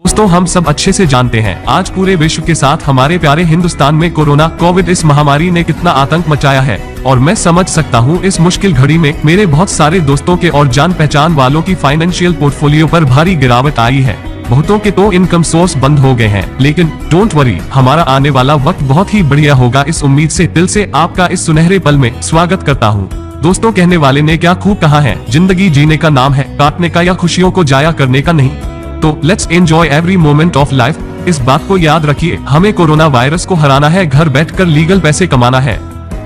दोस्तों, हम सब अच्छे से जानते हैं आज पूरे विश्व के साथ हमारे प्यारे हिंदुस्तान में कोरोना कोविड इस महामारी ने कितना आतंक मचाया है। और मैं समझ सकता हूँ इस मुश्किल घड़ी में मेरे बहुत सारे दोस्तों के और जान पहचान वालों की फाइनेंशियल पोर्टफोलियो पर भारी गिरावट आई है। बहुतों के तो इनकम सोर्स बंद हो गए हैं, लेकिन डोंट वरी, हमारा आने वाला वक्त बहुत ही बढ़िया होगा। इस उम्मीद से दिल से आपका इस सुनहरे पल में स्वागत करता हूँ। दोस्तों, कहने वाले ने क्या खूब कहा है, जिंदगी जीने का नाम है, काटने का या खुशियों को जाया करने का नहीं। तो let's enjoy every moment of life. इस बात को याद रखिए, हमें कोरोना वायरस को हराना है, घर बैठकर लीगल पैसे कमाना है।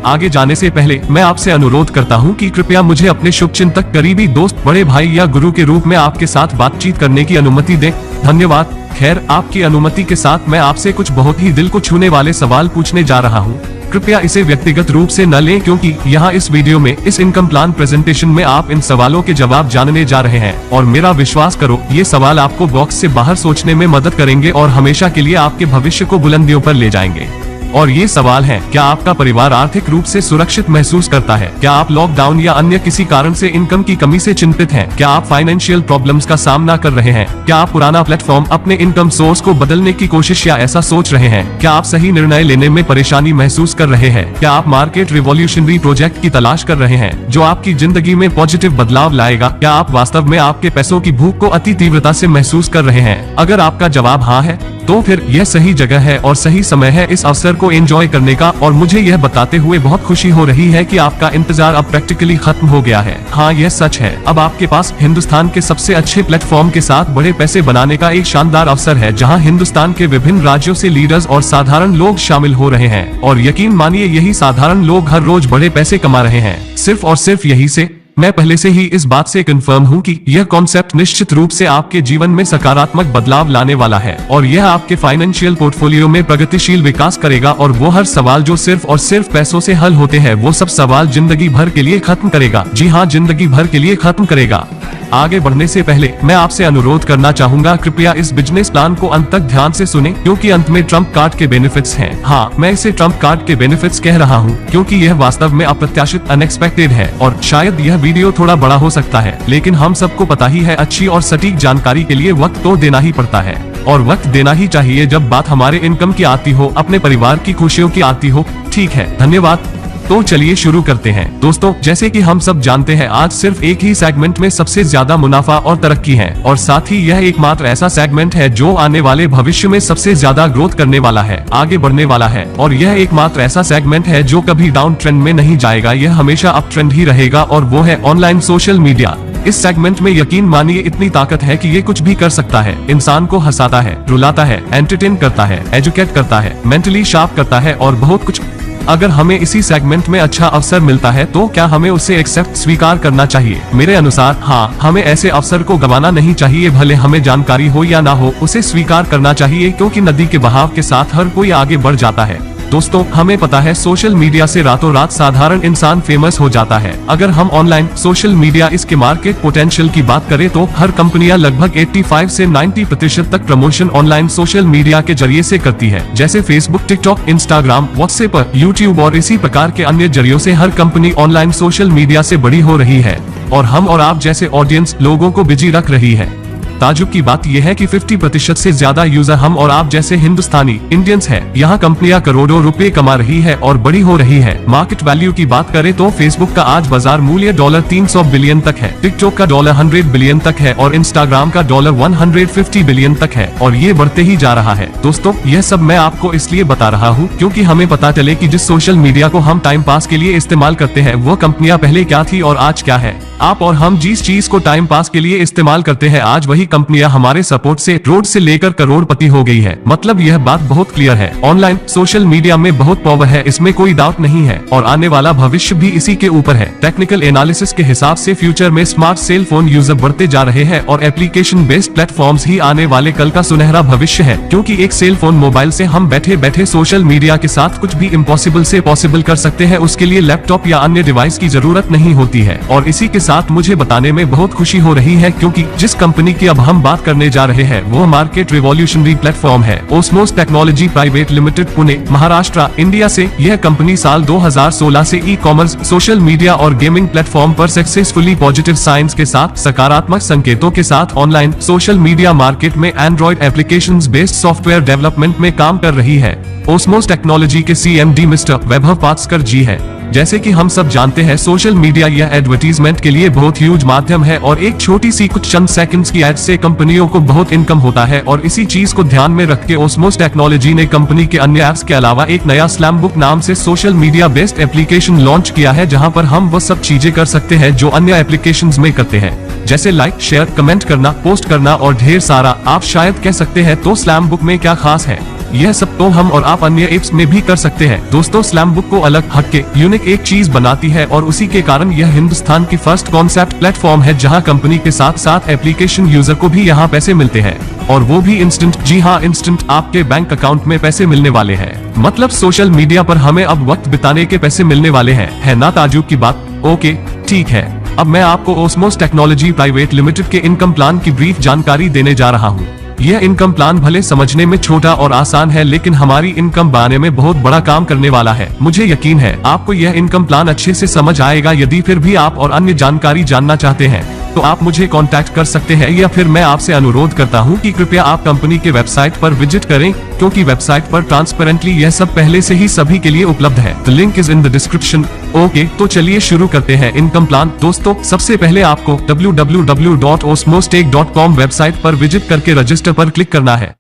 आगे जाने से पहले मैं आपसे अनुरोध करता हूं कि कृपया मुझे अपने शुभचिंतक, करीबी दोस्त, बड़े भाई या गुरु के रूप में आपके साथ बातचीत करने की अनुमति दें। धन्यवाद। खैर, आपकी अनुमति के साथ मैं आपसे कुछ बहुत ही दिल को छूने वाले सवाल पूछने जा रहा हूं। कृपया इसे व्यक्तिगत रूप से न लें, क्योंकि यहाँ इस वीडियो में, इस इनकम प्लान प्रेजेंटेशन में आप इन सवालों के जवाब जानने जा रहे हैं। और मेरा विश्वास करो, ये सवाल आपको बॉक्स से बाहर सोचने में मदद करेंगे और हमेशा के लिए आपके भविष्य को बुलंदियों पर ले जाएंगे। और ये सवाल है, क्या आपका परिवार आर्थिक रूप से सुरक्षित महसूस करता है? क्या आप लॉकडाउन या अन्य किसी कारण से इनकम की कमी से चिंतित हैं? क्या आप फाइनेंशियल प्रॉब्लम्स का सामना कर रहे हैं? क्या आप पुराना प्लेटफॉर्म अपने इनकम सोर्स को बदलने की कोशिश या ऐसा सोच रहे हैं? क्या आप सही निर्णय लेने में परेशानी महसूस कर रहे हैं? क्या आप मार्केट रिवॉल्यूशनरी प्रोजेक्ट की तलाश कर रहे हैं जो आपकी जिंदगी में पॉजिटिव बदलाव लाएगा? क्या आप वास्तव में आपके पैसों की भूख को अति तीव्रता से महसूस कर रहे हैं? अगर आपका जवाब हाँ है, तो फिर यह सही जगह है और सही समय है इस अवसर को एंजॉय करने का। और मुझे यह बताते हुए बहुत खुशी हो रही है कि आपका इंतजार अब प्रैक्टिकली खत्म हो गया है। हाँ, यह सच है। अब आपके पास हिंदुस्तान के सबसे अच्छे प्लेटफॉर्म के साथ बड़े पैसे बनाने का एक शानदार अवसर है, जहां हिंदुस्तान के विभिन्न राज्यों से लीडर्स और साधारण लोग शामिल हो रहे हैं। और यकीन मानिए, यही साधारण लोग हर रोज बड़े पैसे कमा रहे हैं। सिर्फ और सिर्फ यही से मैं पहले से ही इस बात से कंफर्म हूं कि यह कॉन्सेप्ट निश्चित रूप से आपके जीवन में सकारात्मक बदलाव लाने वाला है और यह आपके फाइनेंशियल पोर्टफोलियो में प्रगतिशील विकास करेगा। और वो हर सवाल जो सिर्फ और सिर्फ पैसों से हल होते हैं, वो सब सवाल जिंदगी भर के लिए खत्म करेगा। जी हाँ, जिंदगी भर के लिए खत्म करेगा। आगे बढ़ने से पहले मैं आपसे अनुरोध करना चाहूंगा, कृपया इस बिजनेस प्लान को अंत तक ध्यान से सुनें, क्योंकि अंत में ट्रम्प कार्ड के बेनिफिट्स हैं। हाँ, मैं इसे ट्रम्प कार्ड के बेनिफिट्स कह रहा हूँ, क्योंकि यह वास्तव में अप्रत्याशित, अनएक्सपेक्टेड है। और शायद यह वीडियो थोड़ा बड़ा हो सकता है, लेकिन हम सबको पता ही है, अच्छी और सटीक जानकारी के लिए वक्त तो देना ही पड़ता है। और वक्त देना ही चाहिए जब बात हमारे इनकम की आती हो, अपने परिवार की खुशियों की आती हो। ठीक है, धन्यवाद। तो चलिए शुरू करते हैं। दोस्तों, जैसे कि हम सब जानते हैं, आज सिर्फ एक ही सेगमेंट में सबसे ज्यादा मुनाफा और तरक्की है, और साथ ही यह एकमात्र ऐसा सेगमेंट है जो आने वाले भविष्य में सबसे ज्यादा ग्रोथ करने वाला है, आगे बढ़ने वाला है। और यह एकमात्र ऐसा सेगमेंट है जो कभी डाउन ट्रेंड में नहीं जाएगा, यह हमेशा अप ट्रेंड ही रहेगा, और वो है ऑनलाइन सोशल मीडिया। इस सेगमेंट में यकीन मानिए इतनी ताकत है कि ये कुछ भी कर सकता है। इंसान को हंसाता है, रुलाता है, एंटरटेन करता है, एजुकेट करता है, मेंटली शार्प करता है और बहुत कुछ। अगर हमें इसी सेगमेंट में अच्छा अवसर मिलता है, तो क्या हमें उसे एक्सेप्ट, स्वीकार करना चाहिए? मेरे अनुसार हाँ, हमें ऐसे अवसर को गंवाना नहीं चाहिए। भले हमें जानकारी हो या ना हो, उसे स्वीकार करना चाहिए, क्योंकि नदी के बहाव के साथ हर कोई आगे बढ़ जाता है। दोस्तों, हमें पता है सोशल मीडिया से रातों रात साधारण इंसान फेमस हो जाता है। अगर हम ऑनलाइन सोशल मीडिया, इसके मार्केट पोटेंशियल की बात करें, तो हर कंपनियां लगभग 85 से 90% तक प्रमोशन ऑनलाइन सोशल मीडिया के जरिए से करती है, जैसे Facebook, TikTok, Instagram, WhatsApp, YouTube और इसी प्रकार के अन्य जरियों से हर कंपनी ऑनलाइन सोशल मीडिया से बड़ी हो रही है और हम और आप जैसे ऑडियंस लोगों को बिजी रख रही है। ताजुब की बात यह है कि 50% से ज्यादा यूजर हम और आप जैसे हिंदुस्तानी इंडियंस हैं। यहाँ कंपनियां करोड़ों रुपए कमा रही है और बड़ी हो रही है। मार्केट वैल्यू की बात करें तो फेसबुक का आज बाजार मूल्य $300 बिलियन तक है, टिकटॉक का $100 बिलियन तक है और इंस्टाग्राम का $150 बिलियन तक है, और ये बढ़ते ही जा रहा है। दोस्तों, यह सब मैं आपको इसलिए बता रहा हूँ क्योंकि हमें पता चले कि जिस सोशल मीडिया को हम टाइम पास के लिए इस्तेमाल करते हैं, वो कंपनियां पहले क्या थी और आज क्या है। आप और हम जिस चीज को टाइम पास के लिए इस्तेमाल करते हैं, आज वही कंपनियां हमारे सपोर्ट से रोड से लेकर करोड़पति हो गई है। मतलब यह बात बहुत क्लियर है, ऑनलाइन सोशल मीडिया में बहुत पावर है, इसमें कोई डाउट नहीं है, और आने वाला भविष्य भी इसी के ऊपर है। टेक्निकल एनालिसिस के हिसाब से फ्यूचर में स्मार्ट सेल फोन यूजर बढ़ते जा रहे हैं और एप्लीकेशन बेस्ड प्लेटफॉर्म्स ही आने वाले कल का सुनहरा भविष्य है, क्योंकि एक सेल फोन मोबाइल से हम बैठे बैठे सोशल मीडिया के साथ कुछ भी इम्पॉसिबल से पॉसिबल कर सकते हैं। उसके लिए लैपटॉप या अन्य डिवाइस की जरूरत नहीं होती है। और इसी के साथ मुझे बताने में बहुत खुशी हो रही है, क्योंकि जिस कंपनी की अब हम बात करने जा रहे हैं वो मार्केट रिवॉल्यूशनरी प्लेटफॉर्म है, ओस्मोस technology private limited, Pune, Maharashtra, India से। यह कंपनी साल 2016 से ई कॉमर्स, सोशल मीडिया और गेमिंग प्लेटफॉर्म पर सक्सेसफुली पॉजिटिव साइंस के साथ, सकारात्मक संकेतों के साथ ऑनलाइन सोशल मीडिया मार्केट में Android applications based software development में काम कर रही है। ओस्मोस टेक्नोलॉजी के CMD मिस्टर वैभव पास्कर जी है। जैसे कि हम सब जानते हैं, सोशल मीडिया या एडवर्टीजमेंट के लिए बहुत ह्यूज माध्यम है और एक छोटी सी कुछ चंद सेकंड्स की एड से कंपनियों को बहुत इनकम होता है। और इसी चीज को ध्यान में रख के ओस्मोस टेक्नोलॉजी ने कंपनी के अन्य एप्स के अलावा एक नया स्लैमबुक नाम से social media based application launch किया है, जहां पर हम वो सब चीजें कर सकते हैं जो अन्य एप्लीकेशंस में करते हैं, जैसे लाइक, शेयर, कमेंट करना, पोस्ट करना और ढेर सारा। आप शायद कह सकते हैं तो स्लैमबुक में क्या खास है? यह सब तो हम और आप अन्य एप्स में भी कर सकते हैं। दोस्तों, स्लैमबुक को अलग, हटके, यूनिक एक चीज बनाती है और उसी के कारण यह हिंदुस्तान की फर्स्ट कॉन्सेप्ट प्लेटफॉर्म है, जहां कंपनी के साथ साथ एप्लीकेशन यूजर को भी यहां पैसे मिलते हैं, और वो भी इंस्टेंट। जी हाँ, इंस्टेंट। आपके बैंक अकाउंट में पैसे मिलने वाले हैं। मतलब सोशल मीडिया पर हमें अब वक्त बिताने के पैसे मिलने वाले हैं। है ना ताजुब की बात? ओके, ठीक है। अब मैं आपको ओस्मोस टेक्नोलॉजी प्राइवेट लिमिटेड के इनकम प्लान की ब्रीफ जानकारी देने जा रहा हूँ। यह इनकम प्लान भले समझने में छोटा और आसान है, लेकिन हमारी इनकम बढ़ाने में बहुत बड़ा काम करने वाला है। मुझे यकीन है आपको यह इनकम प्लान अच्छे से समझ आएगा। यदि फिर भी आप और अन्य जानकारी जानना चाहते हैं तो आप मुझे कांटेक्ट कर सकते हैं, या फिर मैं आपसे अनुरोध करता हूं कि कृपया आप कंपनी के वेबसाइट पर विजिट करें, क्योंकि वेबसाइट पर ट्रांसपेरेंटली यह सब पहले से ही सभी के लिए उपलब्ध है। The link is in the description. Okay, तो चलिए शुरू करते हैं इनकम प्लान। दोस्तों, सबसे पहले आपको www.osmostech.com वेबसाइट पर विजिट करके रजिस्टर पर क्लिक करना है।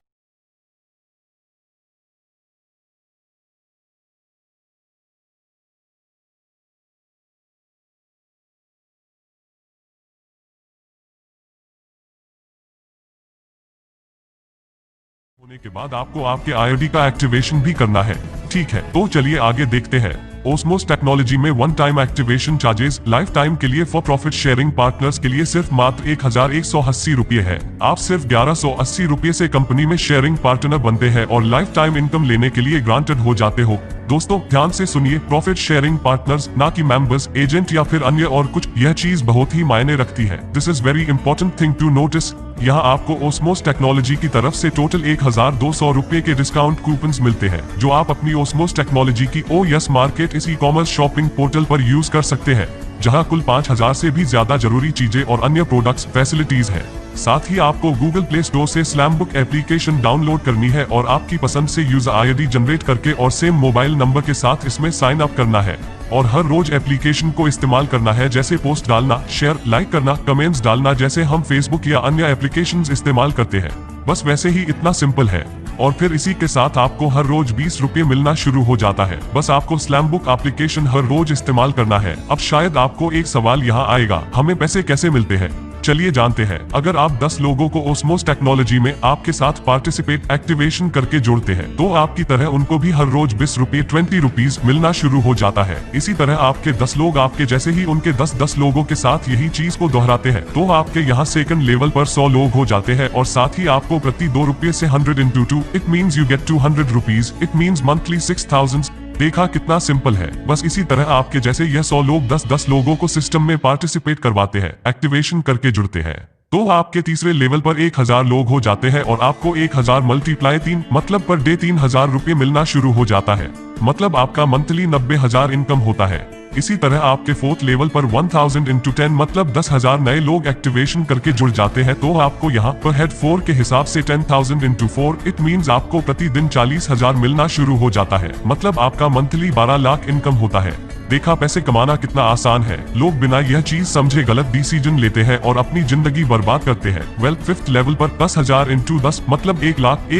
होने के बाद आपको आपके IID का एक्टिवेशन भी करना है। ठीक है, तो चलिए आगे देखते हैं। ओस्मोस टेक्नोलॉजी में one time activation charges life time के लिए फॉर प्रॉफिट शेयरिंग पार्टनर्स के लिए सिर्फ मात्र 1180 रुपये है। आप सिर्फ 1180 रुपये से कंपनी में शेयरिंग पार्टनर बनते हैं और लाइफ टाइम इनकम लेने के लिए ग्रांटेड हो जाते हो। दोस्तों, ध्यान से सुनिए, प्रॉफिट शेयरिंग पार्टनर्स, ना कि मेंबर्स, एजेंट या फिर अन्य और कुछ। यह चीज बहुत ही मायने रखती है। This is very important thing to notice. यहाँ आपको ओस्मोस टेक्नोलॉजी की तरफ से टोटल 1200 रुपए के डिस्काउंट कूपन्स मिलते हैं, जो आप अपनी ओस्मोस टेक्नोलॉजी की OS मार्केट इस ई-कॉमर्स शॉपिंग पोर्टल पर यूज कर सकते हैं, जहां कुल 5000 से भी ज्यादा जरूरी चीजें और अन्य प्रोडक्ट्स फैसिलिटीज हैं। साथ ही आपको गूगल प्ले स्टोर से स्लैमबुक एप्लीकेशन डाउनलोड करनी है और आपकी पसंद से यूजर ID जनरेट करके और सेम मोबाइल नंबर के साथ इसमें साइन अप करना है और हर रोज एप्लीकेशन को इस्तेमाल करना है, जैसे पोस्ट डालना, शेयर, लाइक करना, कमेंट्स डालना, जैसे हम फेसबुक या अन्य एप्लीकेशंस इस्तेमाल करते हैं। बस वैसे ही इतना सिंपल है। और फिर इसी के साथ आपको हर रोज 20 रुपये मिलना शुरू हो जाता है। बस आपको स्लैमबुक एप्लीकेशन हर रोज इस्तेमाल करना है। अब शायद आपको एक सवाल यहाँ आएगा, हमें पैसे कैसे मिलते हैं? चलिए जानते हैं। अगर आप 10 लोगों को ओस्मोस टेक्नोलॉजी में आपके साथ पार्टिसिपेट एक्टिवेशन करके जोड़ते हैं, तो आपकी तरह उनको भी हर रोज 20 रुपये 20 रुपीज मिलना शुरू हो जाता है। इसी तरह आपके 10 लोग आपके जैसे ही उनके 10 लोगों के साथ यही चीज को दोहराते हैं, तो आपके यहाँ सेकंड लेवल पर 100 लोग हो जाते हैं। और साथ ही आपको प्रति 2 रुपये से 100 into 2, it means you get 200 rupees, it means monthly 6000। देखा कितना सिंपल है। बस इसी तरह आपके जैसे यह 100 लोग 10 लोगों को सिस्टम में पार्टिसिपेट करवाते हैं, एक्टिवेशन करके जुड़ते हैं, तो आपके तीसरे लेवल पर 1000 लोग हो जाते हैं और आपको 1000 मल्टीप्लाई 3 मतलब पर डे 3000 रुपये मिलना शुरू हो जाता है। मतलब आपका मंथली 90,000 इनकम होता है। इसी तरह आपके फोर्थ लेवल पर 1000 into 10 मतलब 10,000 नए लोग एक्टिवेशन करके जुड़ जाते हैं, तो आपको यहाँ पर हेड 4 के हिसाब से 10,000 into 4, इट मीन्स आपको प्रतिदिन 40,000 मिलना शुरू हो जाता है। मतलब आपका मंथली 12 लाख इनकम होता है। देखा पैसे कमाना कितना आसान है। लोग बिना यह चीज समझे गलत डिसीजन लेते हैं और अपनी जिंदगी बर्बाद करते हैं। वेल, फिफ्थ लेवल पर 10,000 into 10 मतलब 1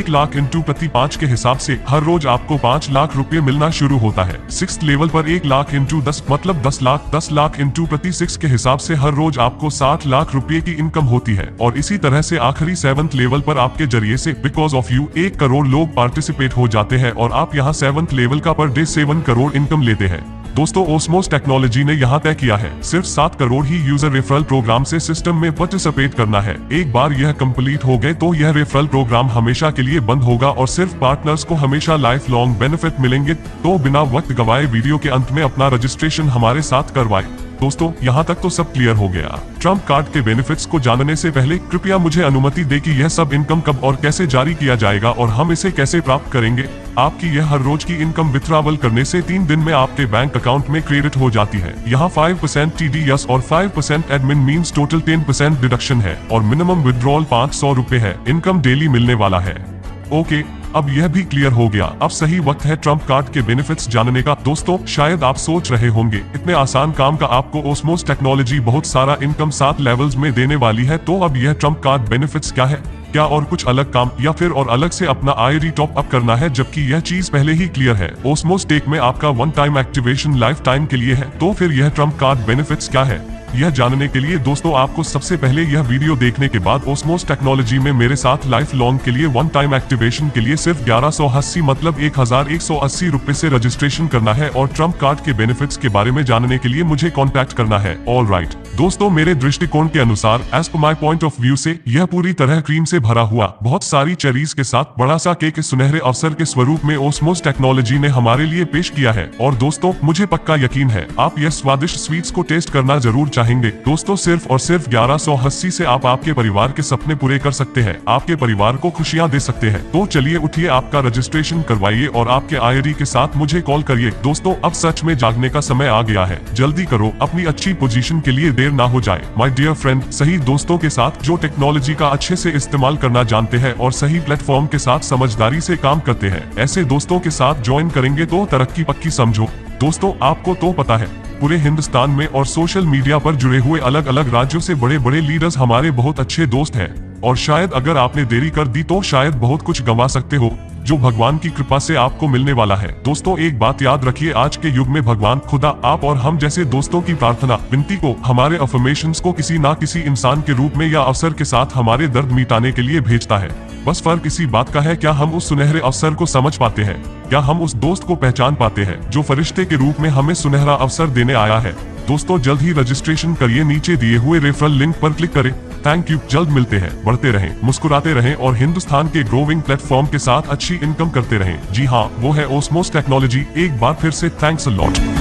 लाख इंटू प्रति 5 के हिसाब से हर रोज आपको 5 लाख रुपए मिलना शुरू होता है। सिक्स्थ लेवल पर 1 लाख इंटू 10 मतलब 10 लाख इंटू प्रति 6 के हिसाब से हर रोज आपको 60 लाख रुपए की इनकम होती है। और इसी तरह से आखिरी 7th लेवल पर आपके जरिए से बिकॉज ऑफ यू 1 करोड़ लोग पार्टिसिपेट हो जाते हैं और आप यहाँ 7th लेवल का पर डे 7 करोड़ इनकम लेते हैं। दोस्तों, ओस्मोस टेक्नोलॉजी ने यहाँ तय किया है सिर्फ 7 करोड़ ही यूजर रेफरल प्रोग्राम से सिस्टम में पार्टिसिपेट करना है। एक बार यह कंप्लीट हो गए तो यह रेफरल प्रोग्राम हमेशा के लिए बंद होगा और सिर्फ पार्टनर्स को हमेशा लाइफ लॉन्ग बेनिफिट मिलेंगे। तो बिना वक्त गवाए वीडियो के अंत में अपना रजिस्ट्रेशन हमारे साथ करवाएं। दोस्तों यहाँ तक तो सब क्लियर हो गया। ट्रम्प कार्ड के बेनिफिट्स को जानने से पहले कृपया मुझे अनुमति दे कि यह सब इनकम कब और कैसे जारी किया जाएगा और हम इसे कैसे प्राप्त करेंगे। आपकी यह हर रोज की इनकम विथड्रॉवल करने से 3 दिन में आपके बैंक अकाउंट में क्रेडिट हो जाती है। यहाँ 5% TDS और 5% एडमिन मीन्स टोटल 10% डिडक्शन है और मिनिमम विड्रॉल 500 रुपए है। इनकम डेली मिलने वाला है। ओके, अब यह भी क्लियर हो गया। अब सही वक्त है ट्रम्प कार्ड के बेनिफिट्स जानने का। दोस्तों शायद आप सोच रहे होंगे इतने आसान काम का आपको ओस्मोस टेक्नोलॉजी बहुत सारा इनकम 7 लेवल्स में देने वाली है, तो अब यह ट्रम्प कार्ड बेनिफिट्स क्या है? क्या और कुछ अलग काम या फिर और अलग से अपना IRE टॉप अप करना है? जबकि यह चीज पहले ही क्लियर है। ओस्मोस टेक में आपका 1 टाइम एक्टिवेशन लाइफ टाइम के लिए है, तो फिर यह ट्रम्प कार्ड बेनिफिट्स क्या है? यह जानने के लिए दोस्तों आपको सबसे पहले यह वीडियो देखने के बाद ओस्मोस टेक्नोलॉजी में मेरे साथ लाइफ लॉन्ग के लिए 1 टाइम एक्टिवेशन के लिए सिर्फ 1180 मतलब 1180 रुपए से रजिस्ट्रेशन करना है और ट्रम्प कार्ड के बेनिफिट्स के बारे में जानने के लिए मुझे कॉन्टैक्ट करना है। ऑल राइट दोस्तों, मेरे दृष्टिकोण के अनुसार as per my point of view से यह पूरी तरह क्रीम से भरा हुआ बहुत सारी चेरीज के साथ बड़ा सा केक इस सुनहरे अवसर के स्वरूप में ओस्मोस टेक्नोलॉजी ने हमारे लिए पेश किया है। और दोस्तों मुझे पक्का यकीन है आप यह स्वादिष्ट स्वीट्स को टेस्ट करना जरूर चाहेंगे। दोस्तों सिर्फ और सिर्फ 1180 से आप आपके परिवार के सपने पूरे कर सकते हैं, आपके परिवार को खुशियां दे सकते हैं। तो चलिए उठिए, आपका रजिस्ट्रेशन करवाइए और आपके IRE के साथ मुझे कॉल करिए। दोस्तों अब सच में जागने का समय आ गया है, जल्दी करो, अपनी अच्छी पोजीशन के लिए देर ना हो जाए। माय डियर फ्रेंड, सही दोस्तों के साथ जो टेक्नोलॉजी का अच्छे से इस्तेमाल करना जानते हैं और सही प्लेटफॉर्म के साथ समझदारी से काम करते हैं, ऐसे दोस्तों के साथ ज्वाइन करेंगे तो तरक्की पक्की समझो। दोस्तों आपको तो पता है पूरे हिंदुस्तान में और सोशल मीडिया पर जुड़े हुए अलग अलग राज्यों से बड़े बड़े लीडर्स हमारे बहुत अच्छे दोस्त हैं और शायद अगर आपने देरी कर दी तो शायद बहुत कुछ गंवा सकते हो जो भगवान की कृपा से आपको मिलने वाला है। दोस्तों एक बात याद रखिए, आज के युग में भगवान खुदा आप और हम जैसे दोस्तों की प्रार्थना विनती को, हमारे अफर्मेशंस को किसी ना किसी इंसान के रूप में या अवसर के साथ हमारे दर्द मिटाने के लिए भेजता है। बस फर्क इसी बात का है, क्या हम उस सुनहरे अवसर को समझ पाते हैं, क्या हम उस दोस्त को पहचान पाते हैं जो फरिश्ते के रूप में हमें सुनहरा अवसर देने आया है। दोस्तों जल्द ही रजिस्ट्रेशन करिए, नीचे दिए हुए रेफरल लिंक पर क्लिक करें। थैंक यू, जल्द मिलते हैं, बढ़ते रहें, मुस्कुराते रहें और हिंदुस्तान के ग्रोविंग प्लेटफॉर्म के साथ अच्छी इनकम करते रहें। जी हाँ, वो है ओस्मोस टेक्नोलॉजी। एक बार फिर से थैंक्स अ लॉट।